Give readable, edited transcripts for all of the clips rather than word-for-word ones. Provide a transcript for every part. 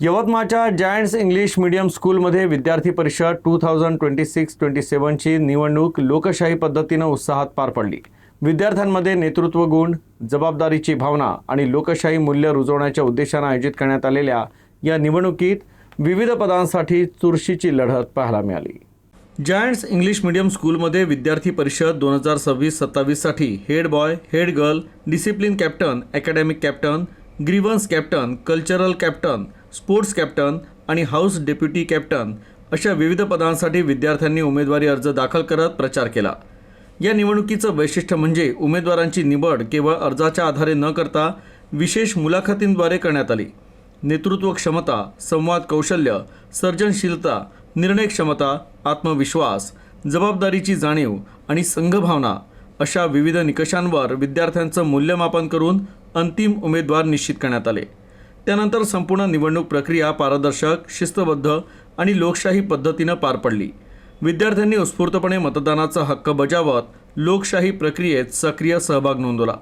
यवतमाळच्या giants English medium स्कूलमध्ये विद्यार्थी परिषद 2026-27ची निवडणूक लोकशाही पद्धतीनं उत्साहात पार पडली। विद्यार्थ्यांमध्ये नेतृत्व गुण, जबाबदारीची भावना आणि लोकशाही मूल्य रुजवण्याच्या उद्देशाने आयोजित करण्यात आलेल्या या निवडणुकीत विविध पदांसाठी चुरशीची लढत पाहायला मिळाली। जायंट्स इंग्लिश मीडियम स्कूलमध्ये विद्यार्थी परिषद 2026-27 साठी head boy, head girl, discipline captain, academic captain, grievance captain, cultural captain, sports captain आणि हाऊस डेप्युटी कॅप्टन अशा विविध पदांसाठी विद्यार्थ्यांनी उमेदवारी अर्ज दाखल करत प्रचार केला। या निवडणुकीचं वैशिष्ट्य म्हणजे उमेदवारांची निवड केवळ अर्जाच्या आधारे न करता विशेष मुलाखतींद्वारे करण्यात आली। नेतृत्व क्षमता, संवाद कौशल्य, सर्जनशीलता, निर्णय क्षमता, आत्मविश्वास, जबाबदारीची जाणीव आणि संघभावना अशा विविध निकषांवर विद्यार्थ्यांचं मूल्यमापन करून अंतिम उमेदवार निश्चित करण्यात आले। त्यानंतर संपूर्ण निवडणूक प्रक्रिया पारदर्शक, शिस्तबद्ध आणि लोकशाही पद्धतीनं पार पडली। विद्यार्थ्यांनी उत्स्फूर्तपणे मतदानाचा हक्क बजावत लोकशाही प्रक्रियेत सक्रिय सहभाग नोंदवला।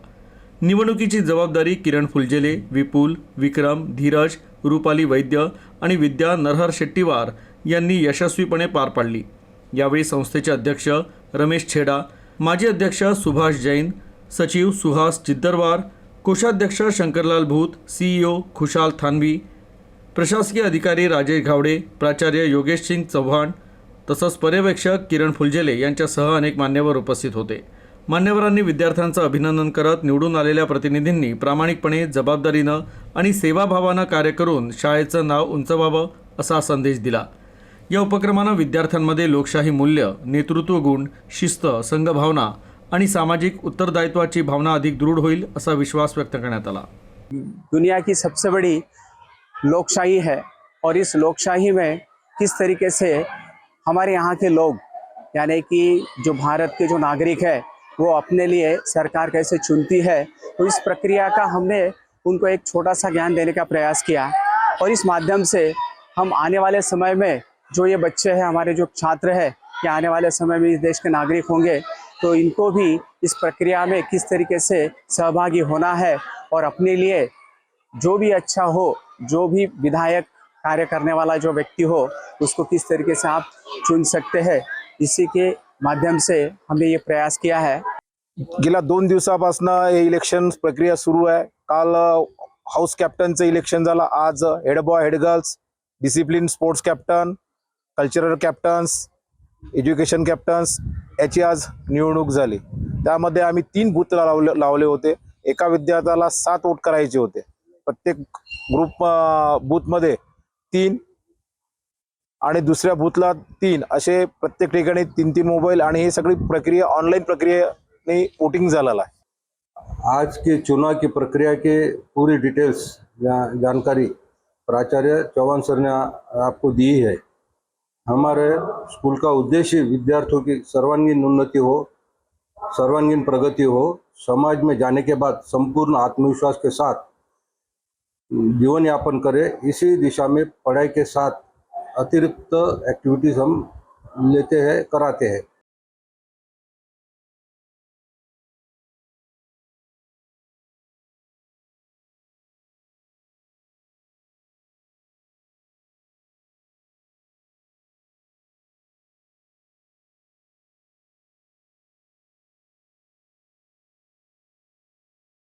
निवडणुकीची जबाबदारी किरण फुलझेले, विपुल, विक्रम, धीरज, रूपाली वैद्य आणि विद्या नरहर शेट्टीवार यांनी यशस्वीपणे पार पाडली। यावेळी संस्थेचे अध्यक्ष रमेश छेडा, माजी अध्यक्ष सुभाष जैन, सचिव सुहास जिद्दरवार, कोषाध्यक्ष शंकरलाल भूत, CEO खुशाल थानवी, प्रशासकीय अधिकारी राजेश घावडे, प्राचार्य योगेश सिंग चव्हाण तसंच पर्यवेक्षक किरण फुलझेले यांच्यासह अनेक मान्यवर उपस्थित होते। मान्यवरांनी विद्यार्थ्यांचं अभिनंदन करत निवडून आलेल्या प्रतिनिधींनी प्रामाणिकपणे, जबाबदारीनं आणि सेवाभावानं कार्य करून शाळेचं नाव उंचवावं असा संदेश दिला। या उपक्रमानं विद्यार्थ्यांमध्ये लोकशाही मूल्य, नेतृत्व गुण, शिस्त, संघभावना आणि सामाजिक उत्तरदायित्वाची भावना अधिक दृढ होईल असा विश्वास व्यक्त करण्यात आला। दुनिया की सबसे बड़ी लोकशाही है और इस लोकशाही में किस तरीके से हमारे यहाँ के लोग यानी कि जो भारत के जो नागरिक है वो अपने लिए सरकार कैसे चुनती है, तो इस प्रक्रिया का हमने उनको एक छोटा सा ज्ञान देने का प्रयास किया। और इस माध्यम से हम आने वाले समय में जो ये बच्चे हैं, हमारे जो छात्र हैं, कि आने वाले समय में इस देश के नागरिक होंगे, तो इनको भी इस प्रक्रिया में किस तरीके से सहभागी होना है और अपने लिए जो भी अच्छा हो, जो भी विधायक कार्य करने वाला जो व्यक्ति हो, उसको किस तरीके से आप चुन सकते हैं, इसी के माध्यम से हमने ये प्रयास किया है। गेल्या 2 दिवसापासून हे इलेक्शन प्रक्रिया सुरू आहे। काल हाऊस कॅप्टनचं इलेक्शन झालं, आज head boy, head girls, discipline sports captain, cultural captains, education captains याची आज निवडणूक झाली। त्यामध्ये आम्ही 3 बूथ लावले होते। एका विद्यार्थ्याला 7 वोट करायचे होते। प्रत्येक ग्रुप बूथमध्ये 3 आणि दुसऱ्या बूथला 3 असे प्रत्येक ठिकाणी 3-3 मोबाईल आणि ही सगळी प्रक्रिया ऑनलाइन प्रक्रियेने वोटिंग झालेला है। आज के चुनाव की प्रक्रिया के पूरी डिटेल्स जानकारी प्राचार्य चौहान सर ने आपको दी है। हमारे स्कूल का उद्देश्य विद्यार्थियों की सर्वांगीण उन्नति हो, सर्वांगीण प्रगति हो, समाज में जाने के बाद संपूर्ण आत्मविश्वास के साथ जीवन यापन करें। इसी दिशा में पढ़ाई के साथ अतिरिक्त एक्टिविटीज़ हम लेते हैं, कराते हैं।